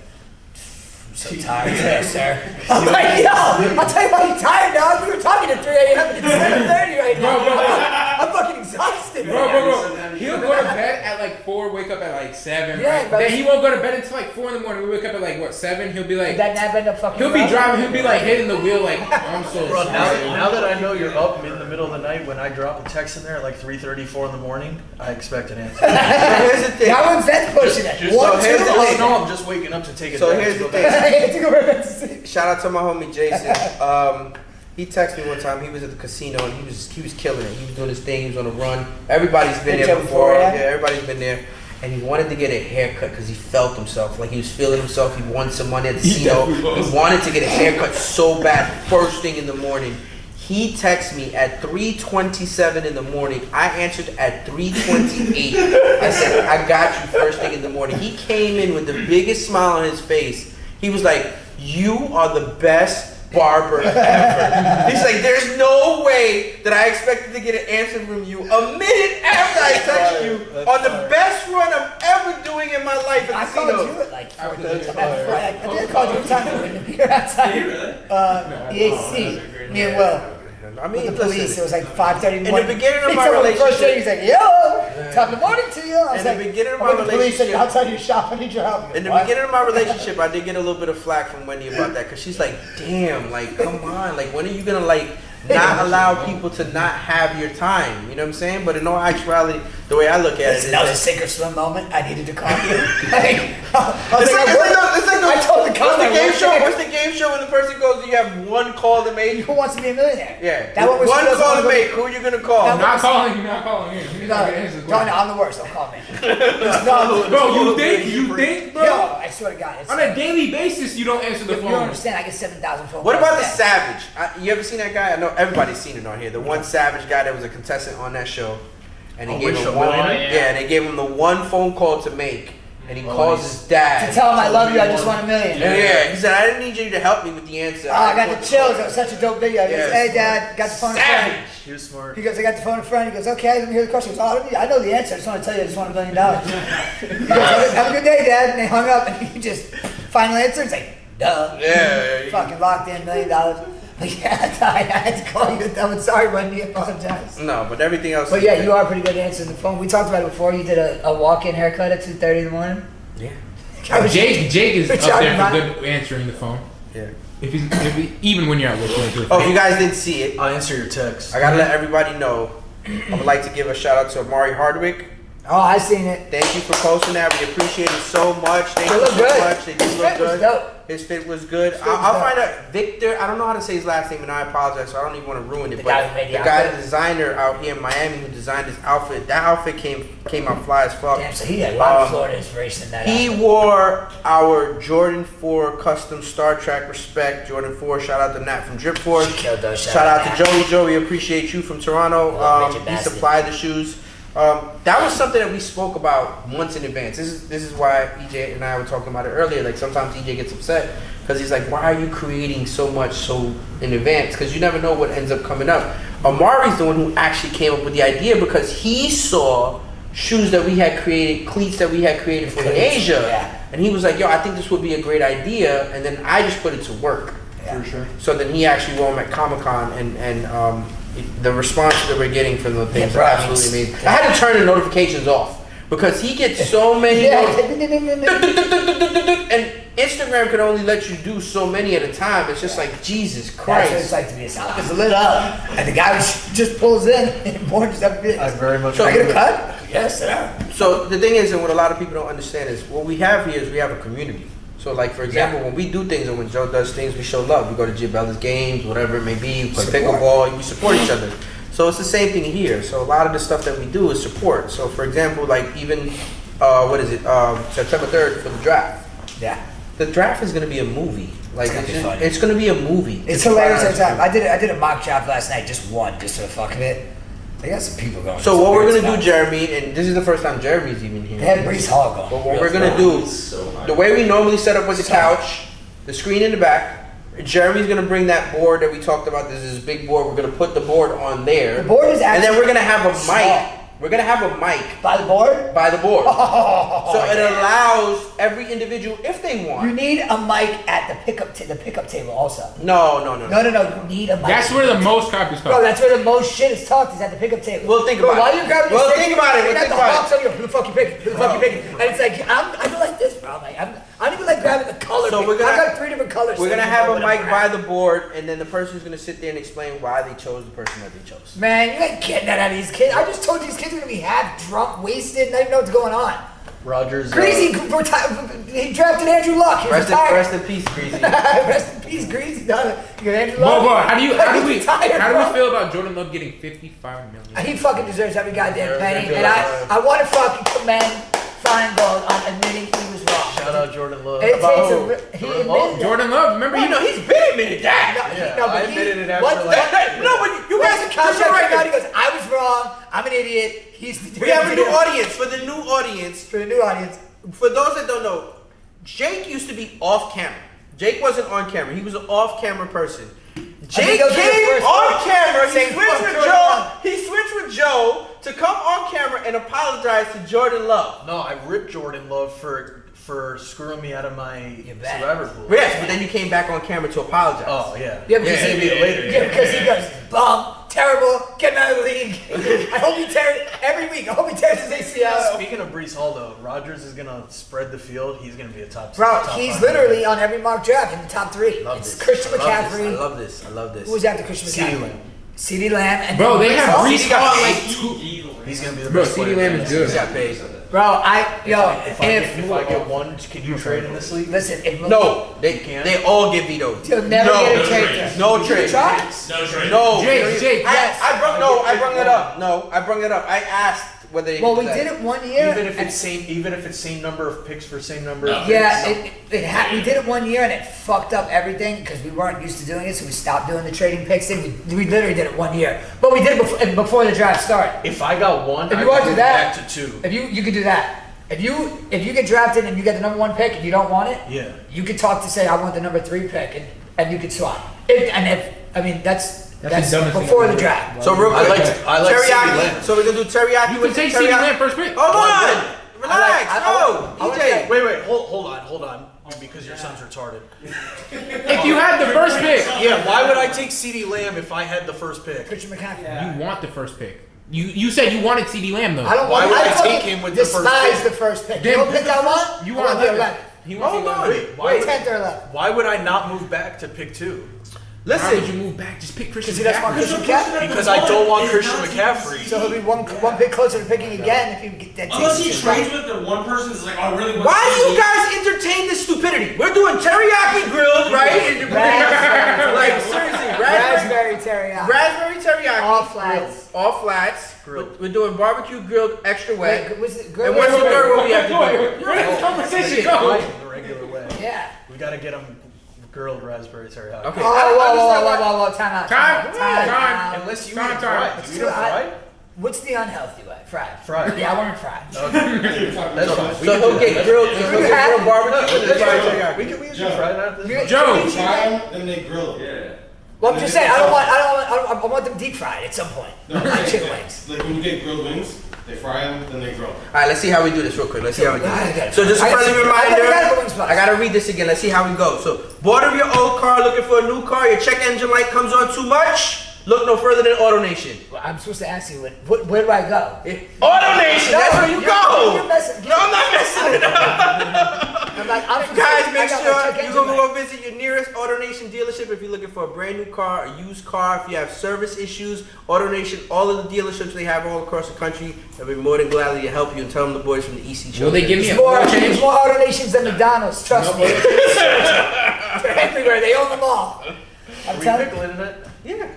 I'm so tired today, sir. I'm like, yo, I'll tell you why you're tired, dog. We were talking at 3 a.m. It's 7:30 right now. I'm fucking exhausted. Bro. He'll go to bed at like 4, wake up at like 7. Yeah, right? bro. Then he won't go to bed until like 4 in the morning. We wake up at like what, 7? He'll be like, Did that nap end up fucking he'll be around? driving. He'll be like hitting the wheel like, I'm so Bro, sorry. now that I know you're up in the middle of the night, when I drop a text in there at like 3:30, 4 in the morning, I expect an answer. Here's the thing. How one's that pushing it? So 1, 2, here's the Oh, thing. no, I'm just waking up to take a So text. here's the Go thing. back. to go back to sleep. Shout out to my homie Jason. He texted me one time. He was at the casino and he was killing it. He was doing his thing. He was on a run. Everybody's been Did there you before. before, yeah? Yeah, everybody's been there. And he wanted to get a haircut because he felt himself. Like he was feeling himself. He won some money at the casino. He wanted to get a haircut so bad. First thing in the morning. He texted me at 3:27 in the morning. I answered at 3:28. I said, I got you first thing in the morning. He came in with the biggest smile on his face. He was like, you are the best barber ever. He's like, there's no way that I expected to get an answer from you a minute after I text you on the best run I'm ever doing in my life I at the called casino. you at like 4 I think I called you one time when you were outside. EAC, me and Will. I mean, With the police, listen, it was like 5:30 in the beginning of He my told me the first day, relationship- he's like, yo, top of the morning to you. I was In the like, beginning of I'm my with the police, relationship- outside your shop, I need your help. He goes, in the "What?" beginning of my relationship, I did get a little bit of flack from Wendy about that because she's like, damn, like, come on, like, when are you gonna like not allow people to not have your time? You know what I'm saying? But in all actuality, the way I look at it is, That was a sink or swim moment. I needed to call you. Like, it's like I told the what's comment, the game what's show? the- What's the game show when the person goes, you have one call to make? Who wants to be a millionaire? Yeah, That what we're one supposed call to do. make. Who are you gonna call? No, Not calling you, not calling you. You're No, not gonna answer the no, question. I'm the worst. Don't call me. No, Bro, you think, bro? yo, I swear to God. It's On a daily basis, you don't answer the you don't phone. understand. I get 7,000 phone calls. What about a the day. Savage? You ever seen that guy? I know everybody's seen it on here. The one Savage guy that was a contestant on that show, and they Oh, gave which him show? one. Millionaire? Yeah, and they gave him the one phone call to make, and he calls his dad. To tell him I love you, I just want $1 million. Yeah, he said, I didn't need you to help me with the answer. Oh, I got the chills. It was such a dope video. He goes, Yes. hey, Dad, got the phone in front. Savage. He was smart. He goes, I got the phone in front. He goes, okay, let me hear the question. He goes, oh, I know the answer. I just want to tell you, I just want $1 million. He goes, have a good day, Dad. And they hung up, and he just final answer. He's like, duh. Yeah. Fucking locked in $1 million. Like, yeah, I had to call you. I'm sorry, Wendy. I apologize. No, but everything else. But yeah, you are pretty good at answering the phone. We talked about it before. You did a walk-in haircut at 2:30 in the morning. Yeah. Jake is Good up job, there man. for good answering the phone. Yeah. Even when you're at work. Oh, if you guys didn't see it, I'll answer your text. I gotta let everybody know. I would like to give a shout out to Amari Hardwick. Oh, I seen it. Thank you for posting that. We appreciate it so much. Thank They you look so good. much. They do His look fit was good. dope. His fit was good. fit was I'll dope. find out. Victor, I don't know how to say his last name, and I apologize. So I don't even want to ruin it. The but guy who made the guy, outfit? the designer out here in Miami, who designed his outfit. That outfit came out fly as fuck. Damn, so he had a lot of Florida inspiration in that. He outfit. wore our Jordan 4 custom Star Trek respect. Jordan 4. Shout out to Nat from Drip Force. Killed those. Shout out to Joey. Joey, appreciate you from Toronto. Love Richard He Basket. supplied the shoes. That was something that we spoke about months in advance. This is why EJ and I were talking about it earlier. Like sometimes EJ gets upset because he's like, "Why are you creating so much so in advance?" Because you never know what ends up coming up. Amari's the one who actually came up with the idea because he saw shoes that we had created, cleats that we had created for Asia, Yeah. and he was like, "Yo, I think this would be a great idea." And then I just put it to work. Yeah. For sure. So then he actually wore them at Comic-Con, and the response that we're getting from the things Yeah, are bro, absolutely amazing. yeah. I had to turn the notifications off because he gets so many. Yeah. And Instagram can only let you do so many at a time. It's just like Jesus That's what it's Christ. like to be a sound. It's lit up, and the guy just pulls in and more just up. I very much. So- I agree get a with cut? Yes, sir. So the thing is, and what a lot of people don't understand is, what we have here is we have a community. So like for example, when we do things and when Joe does things, we show love. We go to Giabella's games, whatever it may be. We play Support. pickleball. We support each other. So it's the same thing here. So a lot of the stuff that we do is support. So for example, like even September 3rd for the draft. Yeah. The draft is gonna be a movie. Like It's gonna be funny. it's gonna be a movie. It's hilarious every time. I did a mock draft last night, just one, just for the fuck of it. They got some people going. So some what we're weird gonna do, stuff. Jeremy, and this is the first time Jeremy's even here. They had Brees Hall going. But what we're gonna do, the way we normally set up with the couch, the screen in the back. Jeremy's gonna bring that board that we talked about. This is a big board. We're gonna put the board on there. The board is and then actually we're gonna have a small. mic. We're gonna have a mic By the board? by the board, Oh, so it yeah. allows every individual, if they You want. need a mic at the pickup table also. No. No, you need a mic. That's where the most copies Bro, come. that's where the most shit is talked, is at the pickup table. We'll think Bro, about while it. you're grabbing We'll the stick, think about it. you We'll got think the about it. Hawks on you. Who the fuck you picking? Who the fuck you picking? And it's like, I do like this, bro. Like, I don't even like grabbing the color. So pick. we're gonna- I got 3 different colors. We're so gonna you have know a what I'm mic by grabbing. the board, and then the person's gonna sit there and explain why they chose the person that they chose. Man, you ain't getting that out of these kids. I just told you these kids are gonna be half drunk, wasted, not even know what's going on. Rogers. Greasy, he drafted Andrew Luck. He's retired. Rest in peace, Greasy. Rest in peace, Greasy. You got Andrew Luck. Whoa, how do He's we retired, bro. feel about Jordan Love getting $55 million? He fucking deserves every goddamn penny, good. and I want to fucking commend Feingold on admitting he was wrong. Shout out Jordan Love. It About takes who? he Jordan admitted Love? that. Jordan Love, remember You know he's been admitted that. Yeah, I admitted it after, what- like- No, but you guys Once the are contract came out, he right. goes, I was wrong, I'm an idiot, he's the We have a new audience. For the new audience, For the new audience. for those that don't know, Jake used to be off camera. Jake wasn't on camera. He was an off camera person. Jake those are the came first on ones camera. He saying, switched "Fuck with Jordan Joe. Love." He switched with Joe to come on camera and apologize to Jordan Love. No, I ripped Jordan Love for screwing me out of my bet. Survivor pool. Yes, but then you came back on camera to apologize. Oh yeah. Yeah, because Maybe he, later. yeah, because he goes, bum, terrible, get him out of the league. I hope he tears, every week, I hope he tears his ACL. Speaking of Brees Hall, though, Rodgers is gonna spread the field. He's gonna be a top. Bro, top he's 5. literally on every mock draft in the top 3. Love It's this. Christian I love McCaffrey. this. I love this. Who was after Christian CeeDee McCaffrey? Lamb. CeeDee Lamb. And Bro, then they have Hall. Brees Hall at like 2. He's gonna be the Bro, best CeeDee player. Lamb is He good. got paid. Bro, if If I get one, can you trade in this league? listen, if No, they can't? They all get vetoed. You'll never no, get a trade. No trade. Try? No trade. No. Jake, yes. I brung it up. No, I brung it up. I asked whether they Well, could we do that. did it one year. Even if and- it's same number of picks for same number No. of Yeah, picks. we did it one year and it fucked up everything because we weren't used to doing it, so we stopped doing the trading picks thing. We literally did it one year, but we did it before the draft started. If I got one, If I you want would to do move that, back to 2. if you could do that. If you get drafted and you get the number 1 pick and you don't want it, Yeah. you could talk to say I want the number 3 pick and you could swap. That's the dumbest thing before I've the ever draft. So real quick, I like CeeDee teriyaki. Lamb. So we're gonna do teriyaki. You can with take teriyaki. CeeDee Lamb first pick. Hold on, relax. I wanna say- EJ. Hold on, because your son's retarded. If you had the first pick, Yeah, why would I take CeeDee Lamb if I had the first pick? Christian McCaffrey. you want the first pick. You said you wanted CeeDee Lamb though. I don't Why want. would I fucking take him with the first despise pick? the first pick. Then You know pick pick the I first- want? you I want want the 11. 11. He wants Hold 11. on. Wait, why Wait, would, 10th or 11th. why would I not move back to pick 2? Why would Listen, you move back? Just pick Christian Because he doesn't want McCaffrey. Christian McCaffrey. Because I don't want Christian McCaffrey. So he'll be one pick closer to picking again if you get that. Unless he takes- trades with the one person that's like, oh, I really want why do CeeDee. you guys entertain this stupidity? We're doing teriyaki grilled, right? Raspberry. Like seriously, raspberry, Raspberry teriyaki. raspberry teriyaki. All flats. All flats. Grilled. We're doing barbecue grilled extra wet. Wait, was it And grilled? what's the third one we have to Wait, do? where did this conversation Fine, go? the regular way. Yeah. We gotta get him grilled raspberry teriyaki. Okay. Oh, whoa, time out. Time. Unless you Time, eat time. fried. It's You too eat hot. fried? What's the unhealthy way? Fried. Fried. Yeah, I want it fried. That's fine. So he'll get grilled. So he'll get grilled barbecue and then fried teriyaki. We can do fried after this. Joe. Fry them, then they grill them. Well, I'm just saying, I want them deep fried at some point. No, Not like, chicken wings. like when you get grilled wings, they fry them, then they grill them. All right, let's see how we do this real quick. Let's see how we do I got this. it. So just a I got friendly it. reminder. I got it, Wings I gotta read this again. Let's see how we go. So, bought of your old car, looking for a new car. Your check engine light comes on too much. Look no further than AutoNation. Well, I'm supposed to ask you, where do I go? AutoNation, that's where you go. You're messing. No, I'm not messing it up. I'm like, Guys, make sure you you're gonna go visit your nearest AutoNation dealership if you're looking for a brand new car, a used car. If you have service issues, AutoNation, all of the dealerships they have all across the country, they'll be more than gladly to help you and tell them the boys from the EC show. Will they give me a More, oil there's change? more AutoNations than McDonald's. Trust me. They're everywhere. They own them all. I'm Are we telling you. pickling it?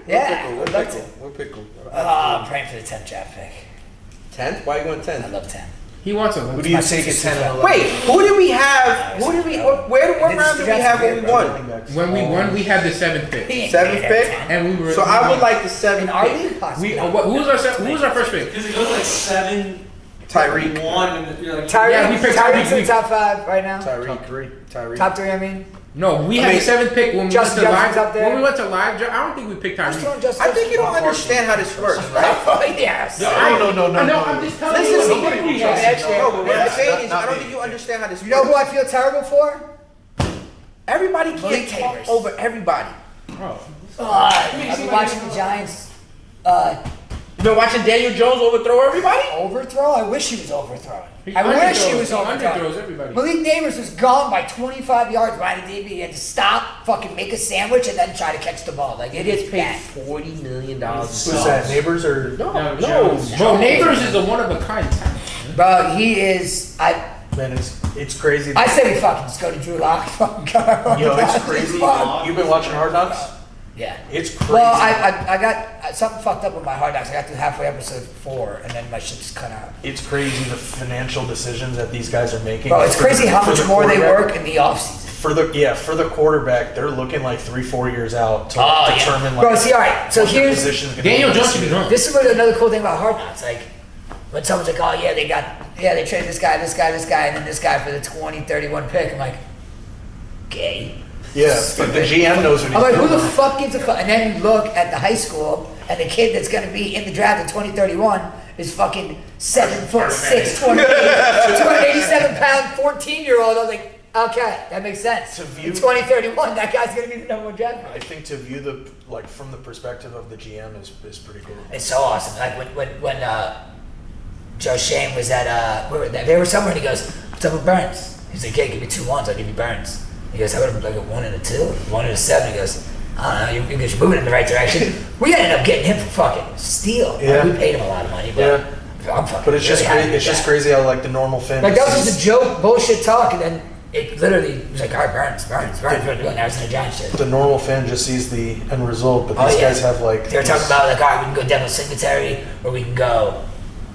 Yeah, We're I'd like pickle. to. We're pickle. I'm praying for the 10th draft pick. 10th? Why are you going I 10th? love 10. He wants a Who do you take at 10 and 11? Wait, who did we have? Who did we? What round did we have when we won? When we won, we had the 7th pick, He ain't Seventh made that pick? 10. and we were. So I would like the In 7th our pick. league? Possibly. Who was our first pick? Because it goes like 7, Tyreek. 1, and you're like, Tyreek, Yeah, we picked Tyreek's in Tyreek. the top 5 right now. Top 3. Top 3, I mean. No, we I had mean, the 7th pick when we Justin went to Jefferson's live. up there. When we went to live, I don't think we picked Who's throwing Tyreek. Justin I think you don't understand how this works, right? Oh, yes. No, I know. I'm just telling Listen to you. me. Yeah, actually, No, but what I'm saying is, Not I don't me. think you understand how this You know who I works. feel terrible for? Everybody Malik can't talk Nabers. over everybody. Oh. I've been watching the Giants You been watching Daniel Jones overthrow everybody? overthrow. I wish he was overthrowing. He I wish he underthrows. was He underthrows overthrowing. everybody. Malik Nabers was gone by 25 yards behind the DB. He had to stop, fucking make a sandwich, and then try to catch the ball. Like, it is bad. $40 million. Who's that? Neighbors or? No, Jones. Bro, Neighbors is a one of a kind talent. Bro, he is. Man, it's crazy. I say we fucking just go to Drew Lock. Fucking go. Yo, it's crazy. Fuck. You've been watching Hard Knocks? Yeah. It's crazy. Well, I got something fucked up with my Hard Knocks. I got through halfway episode 4, and then my shit just cut out. It's crazy the financial decisions that these guys are making. Bro, it's crazy how For much the more they quarterback. work in the offseason. For the quarterback, they're looking like 3-4 years out to determine like. Bro, see, all right. So what their here's position's gonna Daniel be Jones this should be year. gone. this is what another cool thing about Hard Knocks. Like when someone's like, oh yeah, they traded this guy, and then this guy for the 2031 pick. I'm like, gay. Yeah, but the GM knows what he's I'm like, who doing. the fuck gives a fuck? And then you look at the high school, and the kid that's gonna be in the draft in 2031 is fucking 7'6", 287 pound, 14-year-old. I was like, okay, that makes sense. To view- In 2031, that guy's gonna be the number 1 draft pick. I think to view the from the perspective of the GM is pretty cool. It's so awesome. Like when Joe Shane was at where were they were somewhere, and he goes, "What's up with Burns?" He's like, "Hey, give me 2 1s, I'll give you Burns." He goes, "How about like a 1 and a 2, 1 and a 7?" He goes, "I don't know, you're moving in the right direction." We ended up getting him for fucking steal. Yeah. We paid him a lot of money, but I'm fucking. But it's just really happy crazy. It's with just that. crazy how like the normal fan. Like that was sees just a joke, bullshit talk, and then it literally was like, "All right, Burns, what are you doing?" Now it's in the Giants shit. the normal fan just sees the end result, but Oh, these yeah. guys have like. They were talking about like, all right, we can go Devil Singletary, or we can go.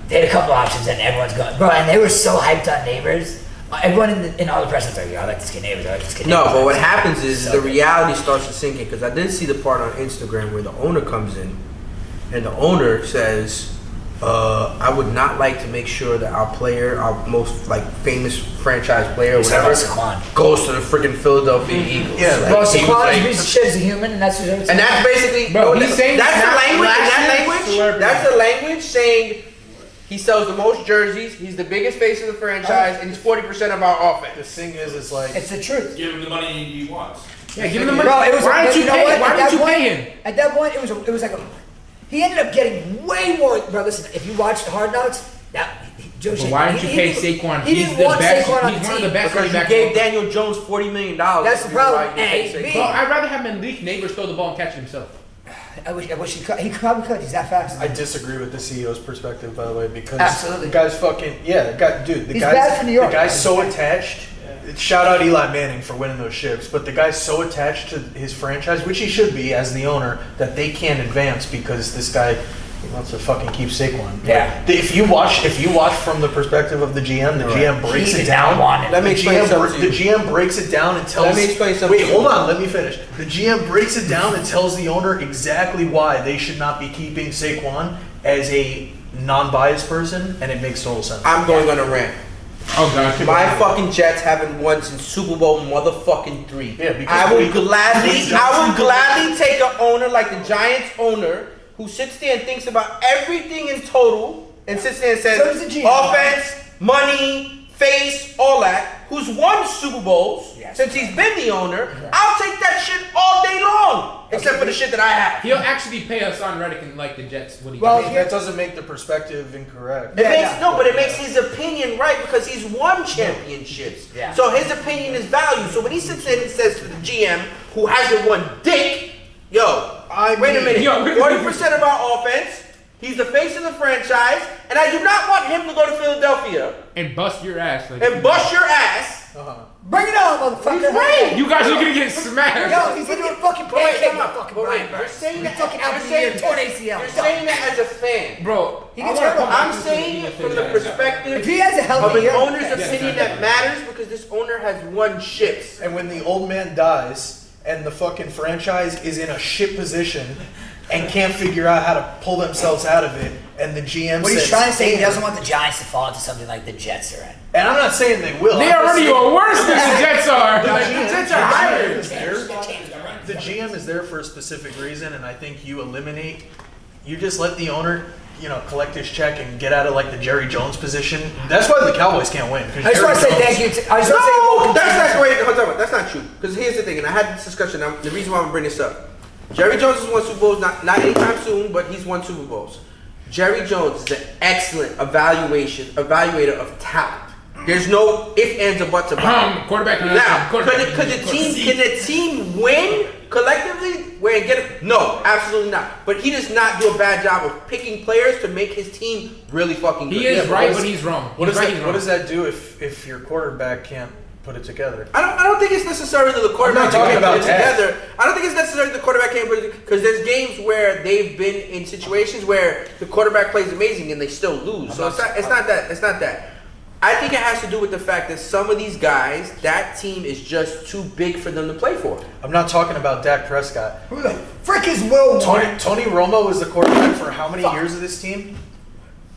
They had a couple options, and everyone's going, bro. And they were so hyped on Neighbors. Everyone in all the press was like, "Yo, I like this kid Neighbors. I like this kid." No, Neighbors." but what happens is So the good. reality starts to sink in because I did see the part on Instagram where the owner comes in, and the owner says, "I would not like to make sure that our player, our most like famous franchise player, or He's talking whatever, about Saquon. goes to the freaking Philadelphia Eagles." Yeah, Like, Bro, he was Saquon's like- a piece of shit as a human, and that's what and that's basically Bro, he's saying that's he's the not language. last That year's language. celebrity. That's the language saying he sells the most jerseys. He's the biggest face of the franchise, and he's 40% of our The offense. thing is like. it's the truth. Give him the money he wants. Yeah, give him the money. Bro, it was. Why don't you know pay? what? Why At don't that you point- pay him? At that point, it was like a. He ended up getting way more. Bro, listen, if you watch Hard Knocks, now Joe But Shane. why don't you he pay didn't- Saquon? He He's didn't the want best. Saquon on He's the one of team. the best Because running you backs. gave Daniel Jones $40 million. That's the problem. A, B. Bro, I'd rather have Malik Neighbors throw the ball and catch it himself. I wish he could. He probably could. He's that fast. I disagree with the CEO's perspective, by the way, because Absolutely. the guy's fucking the guy, dude. The He's guy's bad for New York. The guy's so attached. Shout out Eli Manning for winning those ships, but the guy's so attached to his franchise, which he should be as the owner, that they can't advance because this guy he wants to fucking keep Saquon. Yeah. If you watch from the perspective of the GM, the GM breaks He it did not down. want it. Let me The explain GM, something to the you. GM breaks it down and tells. Let me explain something Wait, to you. hold on. Let me finish. The GM breaks it down and tells the owner exactly why they should not be keeping Saquon as a non-biased person, and it makes total sense. I'm going on a rant. Oh God, My fucking Jets haven't won since Super Bowl motherfucking 3. Yeah, because I would we- gladly take an owner like the Giants owner who sits there and thinks about everything in total and sits there and says So does the GM. offense, money, face, all that. Who's won Super Bowls Yes. since he's been the owner? I'll take that shit all day long, except for the shit that I have. He'll actually pay Hassan Reddick and like the Jets what he Well, does. That doesn't make the perspective incorrect. It Yeah, makes yeah. no, but it makes his opinion right because he's won championships. Yeah. So his opinion is valued. So when he sits in and says to the GM who hasn't won dick, yo, wait a minute, Yo, 40% of our offense. He's the face of the franchise, and I do not want him to go to Philadelphia And bust your ass. Like, and bust your ass. Bring it on, motherfucker. He's right. You guys are gonna get smashed. Yo, he's gonna get fucking pancaked by fucking But Brian wait, you're Burns. saying that fucking out you're for the year, saying- torn ACL. You're saying that as a fan. Bro, He gets hurt. I'm saying it from the perspective If he has a of healthy an year, owner's yes. opinion that matters because this owner has won ships. And when the old man dies and the fucking franchise is in a shit position and can't figure out how to pull themselves out of it, and the GM What says, he's trying to say, he doesn't want the Giants to fall into something like the Jets are in. and I'm not saying they will. they I'm just already saying- are worse than the Jets are. The Like, GM the Jets are higher. is there. The team's gonna run. The GM is there for a specific reason, and I think you just let the owner, collect his check and get out of like the Jerry Jones position. That's why the Cowboys can't win. 'cause I just want to Jerry say Jones- thank you. I just want to say No, welcome that's to- not great. Hold on, that's not true. Because here's the thing, and I had this discussion. The reason why I'm bringing this up, Jerry Jones has won Super Bowls, not anytime soon, but he's won Super Bowls. Jerry Jones is an excellent evaluator of talent. There's no ifs, ands, or buts about it. Quarterback. Now, quarterback. can the team win collectively? Where get it? No, absolutely not. But he does not do a bad job of picking players to make his team really fucking good. He is but right, what but is- he's wrong. What He's does right, that? he's What wrong. does that do if your quarterback can't put it together? I don't think it's necessarily the quarterback I'm not talking can't put about it that. together. I don't think it's necessarily the quarterback can't put it because there's games where they've been in situations where the quarterback plays amazing and they still lose. So it's not that. I think it has to do with the fact that some of these guys, that team is just too big for them to play for. I'm not talking about Dak Prescott. Who the frick is Will Warren? Tony Romo was the quarterback for how many years of this team?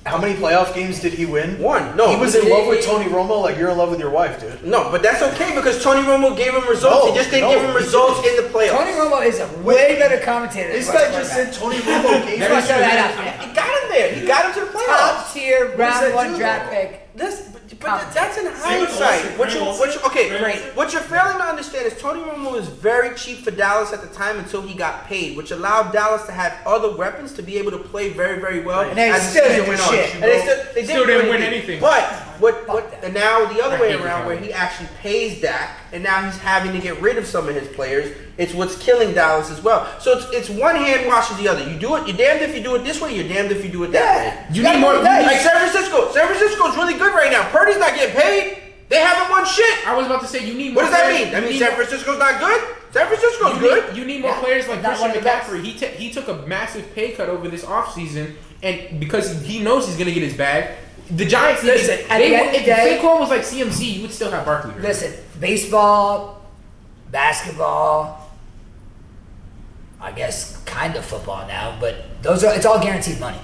How many playoff games did he win? One. No. He was in love with Tony Romo like you're in love with your wife, dude. No, but that's okay because Tony Romo gave him results. No, he just didn't no, give him he results didn't. in the playoffs. Tony Romo is a way better commentator. This than guy Wes just Quarterback. said Tony Romo gave Just want to throw that out there. He got him there. He got him to the playoffs. Top tier does round that one do, draft though? pick. But that's in Same with hindsight. Wilson. What you're failing to understand is Tony Romo was very cheap for Dallas at the time until he got paid, which allowed Dallas to have other weapons to be able to play very, very well. And they as the still season didn't went do on. shit. And they Still didn't win anything. But Fuck what that. and now the other I way hate the around where Cowboys. he actually pays Dak, and now he's having to get rid of some of his players. It's what's killing Dallas as well. So it's one hand washes the other. You do it. You're damned if you do it this way. You're damned if you do it that way. You need more. Like San Francisco. San Francisco's really good right now. Purdy's not getting paid. They haven't won shit. I was about to say you need What more. does that players. mean? That You means need San more- Francisco's not good? San Francisco's good. You need more Yeah. players like Not one Christian of the best. McCaffrey. He took a massive pay cut over this offseason, and because he knows he's gonna get his bag, the Giants. Listen, at the end of the if day- Saquon was like CMC, you would still have Barkley. right? Listen, baseball, basketball, I guess kind of football now, but it's all guaranteed money.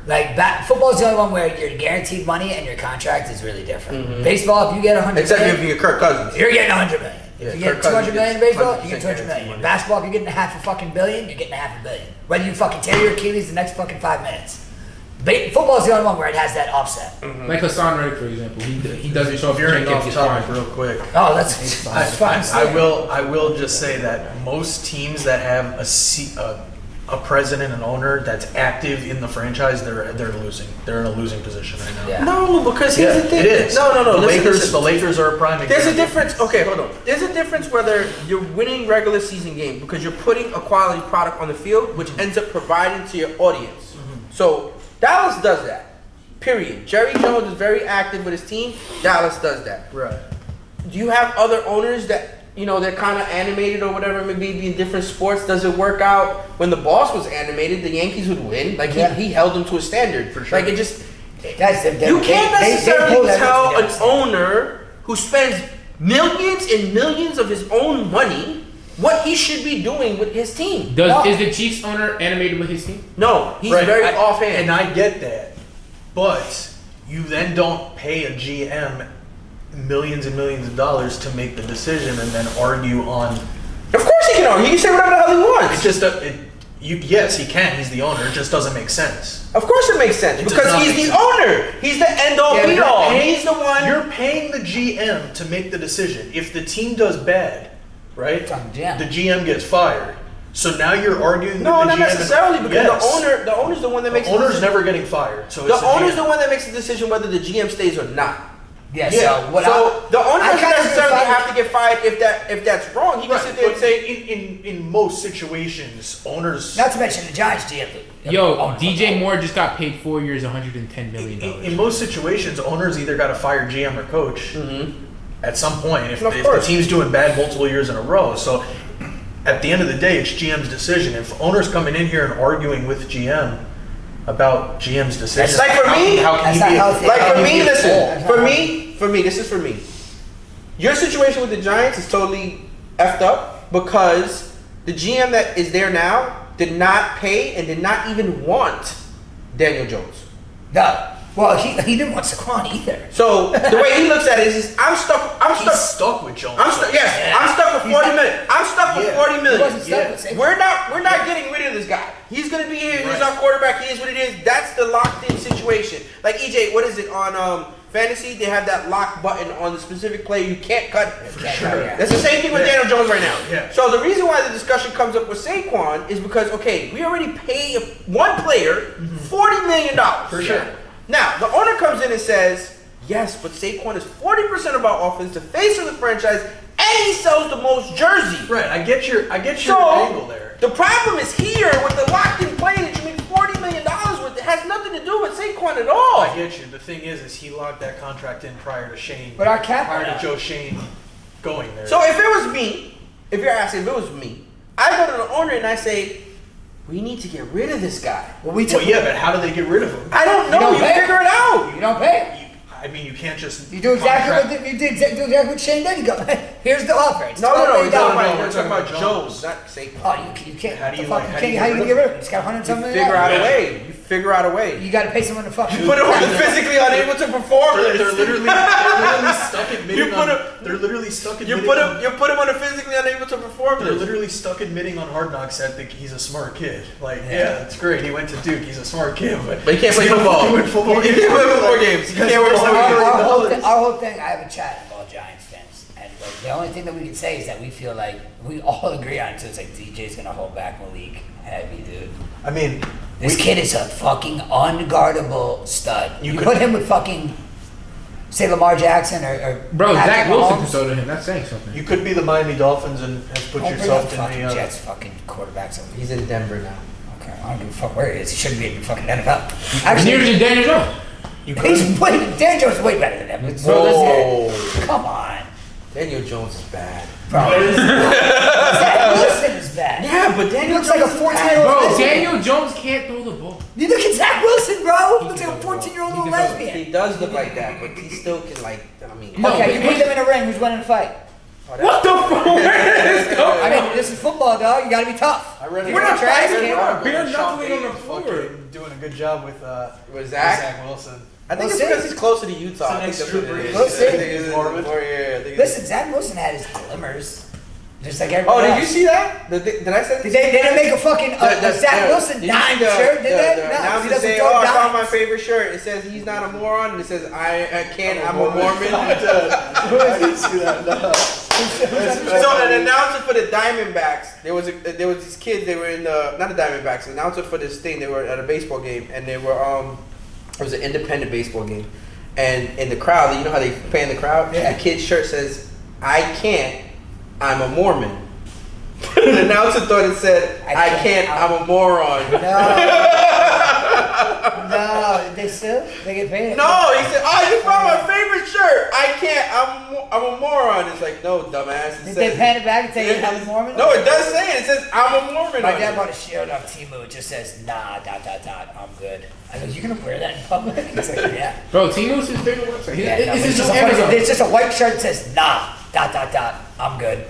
Like football is the only one where you're guaranteed money and your contract is really different. Baseball, if you get 100 Except million, if you're Kirk Cousins. you're getting 100 million. Yeah, If you Kirk get Cousins 200 million in gets baseball, you 100% get 200 million. guaranteed In money. basketball, if you're getting a half a fucking billion, you're getting a half a billion. Whether you fucking tear your Achilles the next fucking 5 minutes. Football is the only one where it has that offset. Like Hassan Reddick, for example, he doesn't show So up if you're to in training off camp, topic he's fine. real quick. Oh, that's fine. I will just say that most teams that have a president and owner that's active in the franchise, they're losing. They're in a losing position right now. Yeah. No, because here's the thing. it is. No. The Listen, Lakers. listen. The Lakers are a prime example. There's a difference. Okay, hold on. There's a difference whether you're winning regular season games because you're putting a quality product on the field, which ends up providing to your audience. So Dallas does that. Period. Jerry Jones is very active with his team. Dallas does that. Right. Do you have other owners that they're kind of animated or whatever it may be in different sports? Does it work out? When the boss was animated, the Yankees would win. Like he held them to a standard. For sure. Like it just. Guys, You can't necessarily tell an own. owner who spends millions and millions of his own money what he should be doing with his team. Is the Chiefs owner animated with his team? No, he's Right, very I- offhand. And I get that. But you then don't pay a GM millions and millions of dollars to make the decision and then argue on. Of course he can argue. He can say whatever the hell he wants. It just yes, he can. He's the owner. It just doesn't make sense. Of course it makes sense It does because not he's make the sense. owner. He's the end all Yeah, be all. you're paying- He's the one. You're paying the GM to make the decision. If the team does bad, right? It's on the GM. The GM gets fired. So now you're arguing No, with the not GM. necessarily, because Yes. the owner's the one that makes The owner's decision. never getting fired. So The it's owner's GM. the one that makes the decision whether the GM stays or not. Yeah, Yeah. so what So the owner I doesn't kinda necessarily agree with have to get fired if that's wrong. He can Right, sit there and but say, in most situations, owners. not to mention the Giants GM. Yo, owner DJ football. Moore just got paid 4 years, $110 million. In most situations, owners either got to fire GM or coach at some point if Of the course. team's doing bad multiple years in a row. So at the end of the day, it's GM's decision. If owners coming in here and arguing with GM about GM's decision, Like for me, how can that's he not be? healthy. like for can he me, be at listen, fault? this is for me. Your situation with the Giants is totally effed up because the GM that is there now did not pay and did not even want Daniel Jones. No. Well, he didn't want Saquon either. So the way he looks at it is, I'm stuck. He's stuck with Jones. I'm stuck. Yes, Yeah. I'm stuck with He's 40 not- million. I'm stuck with Yeah. 40 He million. wasn't stuck Yeah. with Saquon. We're not getting rid of this guy. He's gonna be here. He's Right. our quarterback. He is what it is. That's the locked in situation. Like EJ, what is it on fantasy? They have that lock button on the specific player. You can't cut him. Yeah, sure. yeah. That's the same thing with Yeah. Daniel Jones right now. Yeah. So the reason why the discussion comes up with Saquon is because we already paid one player $40 million. For sure. Now the owner comes in and says, yes, but Saquon is 40% of our offense, the face of the franchise, and he sells the most jerseys. Right. I get your So angle there. the problem is here with the locked-in play that you make $40 million with. It has nothing to do with Saquon at all. I get you. The thing is he locked that contract in prior to Shane. But our cap prior went to up. Joe Shane going there. So if it was me, if you're asking if it was me, I go to the owner and I say, we need to get rid of this guy. Well, we took. Well, yeah, but how do they get rid of him? I don't know. don't You pay. figure it out. You don't pay. I mean, you can't just. You do exactly contract- what you did. Do exactly what Shane did. You go. Here's the offer. It's No. $12 We're million. talking no, about, we're we're talking about talking Jones, about not Saquon. Oh, you can't. How do you the fuck, like- how you do you can't- how get you rid get of rid of him? It's got 100 You something. figure out a way. You figure out a way. You got to pay someone to fucking. You put him on the physically unable to perform They're list. literally stuck admitting. You put on, him- they're literally stuck You admitting. put him on the physically unable to perform They're list. literally stuck admitting on Hard Knocks that he's a smart kid. Like, yeah, that's great. He went to Duke. He's a smart kid, but But he can't play football. He win football He games. can't play football games. He Because can't win there's football like games. Our whole thing, I have a chat with all Giants fans, and like, the only thing that we can say is that we feel like we all agree on it. So it's like DJ's gonna hold back Malik heavy, dude. I mean, This kid is a fucking unguardable stud. You You could- put him with fucking, say, Lamar Jackson or Bro, Patrick Zach Wilson Mahomes. can throw to him. That's saying something. you could be the Miami Dolphins and have put Don't bring yourself up in fucking the. Jets fucking quarterbacks over here. He's in Denver now. Okay, I don't give a fuck where he is. He shouldn't be in the fucking NFL. Neither Actually, is Daniel Jones. You he's way, Dan Jones is way better than him. Whoa. Listen, come on, Daniel Jones is bad. bro. Zach Wilson is bad. Yeah, but He Daniel looks like a Jones is bad. 14-year-old Bro, lesbian. Daniel Jones can't throw the ball. You look at Zach Wilson, bro. He looks can like a throw the ball. 14-year-old He little can throw the lesbian. He does look like that, but he still can I mean. No, Okay, you but put them in a ring. Who's winning the fight? What the fuck? Where is this going? I mean, this is football, dog. You gotta be tough. I read We're not trash can. Bare Sean knuckling on the Payton's floor. fucking doing a good job with With Zach? Zach Wilson. I think We'll it's see. because he's closer to Utah. I think It's that's an what it is. We'll see. I think it's Marvin. more, yeah, I think it's- Listen, Zach Wilson had his glimmers, just like everybody Oh, did else. you see that? Did I say They didn't make a fucking The- a Zach Wilson did you dime see the- shirt, did the- they? the No, he announcer doesn't say, throw "Oh, I found my dimes. favorite shirt." It says he's not a moron, and it says I can't. I'm a Mormon. I didn't see that. No. So an announcer for the Diamondbacks, there was these kids. They were in the not the Diamondbacks. An announcer for this thing. They were at a baseball game, and they were it was an independent baseball game, and in the crowd, you know how they play in the crowd. Yeah. The kid's shirt says, "I can't. I'm a Mormon." The announcer thought it said, "I can't. I'm a moron." No, they still they get paid. No, he said, "Oh, you found my favorite shirt. I can't. I'm a moron." It's like, no, dumbass. It Did says- they pan it back and say I'm a Mormon? No, it does say it. It says, "I'm a Mormon." My on dad it. bought a shirt off Temu. It just says nah, ... I'm good. I go, you gonna wear that in public? He's like, yeah. Bro, Timo's his favorite website. Yeah, no, It's it's, his just new a funny, Amazon. it's just a white shirt that says nah, ... I'm good.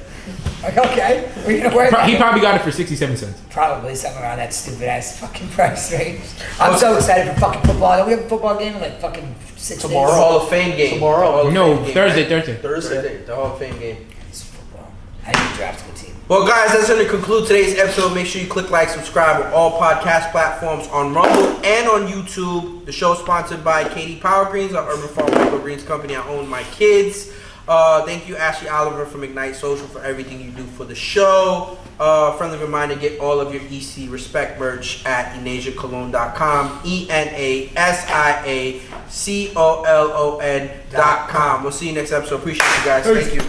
Like, okay, are you gonna wear that? He probably got it for 67 cents. Probably something around that stupid ass fucking price range. I'm so excited for fucking football. Don't we have a football game in like fucking 6 Tomorrow, days? Hall of Fame game. Tomorrow. Hall of No, Fame game, Thursday, right? Thursday. Thursday. The Hall of Fame game. It's football. I need to draft a good team. Well, guys, that's going to conclude today's episode. Make sure you click like, subscribe on all podcast platforms on Rumble and on YouTube. The show is sponsored by Katie Power Greens, our Urban Farm Microgreens company. I own my kids. Thank you, Ashley Oliver from Ignite Social, for everything you do for the show. Friendly reminder, get all of your EC Respect merch at EnasiaCologne.com. ENASIACOLON.com. We'll see you next episode. Appreciate you guys. Thank you.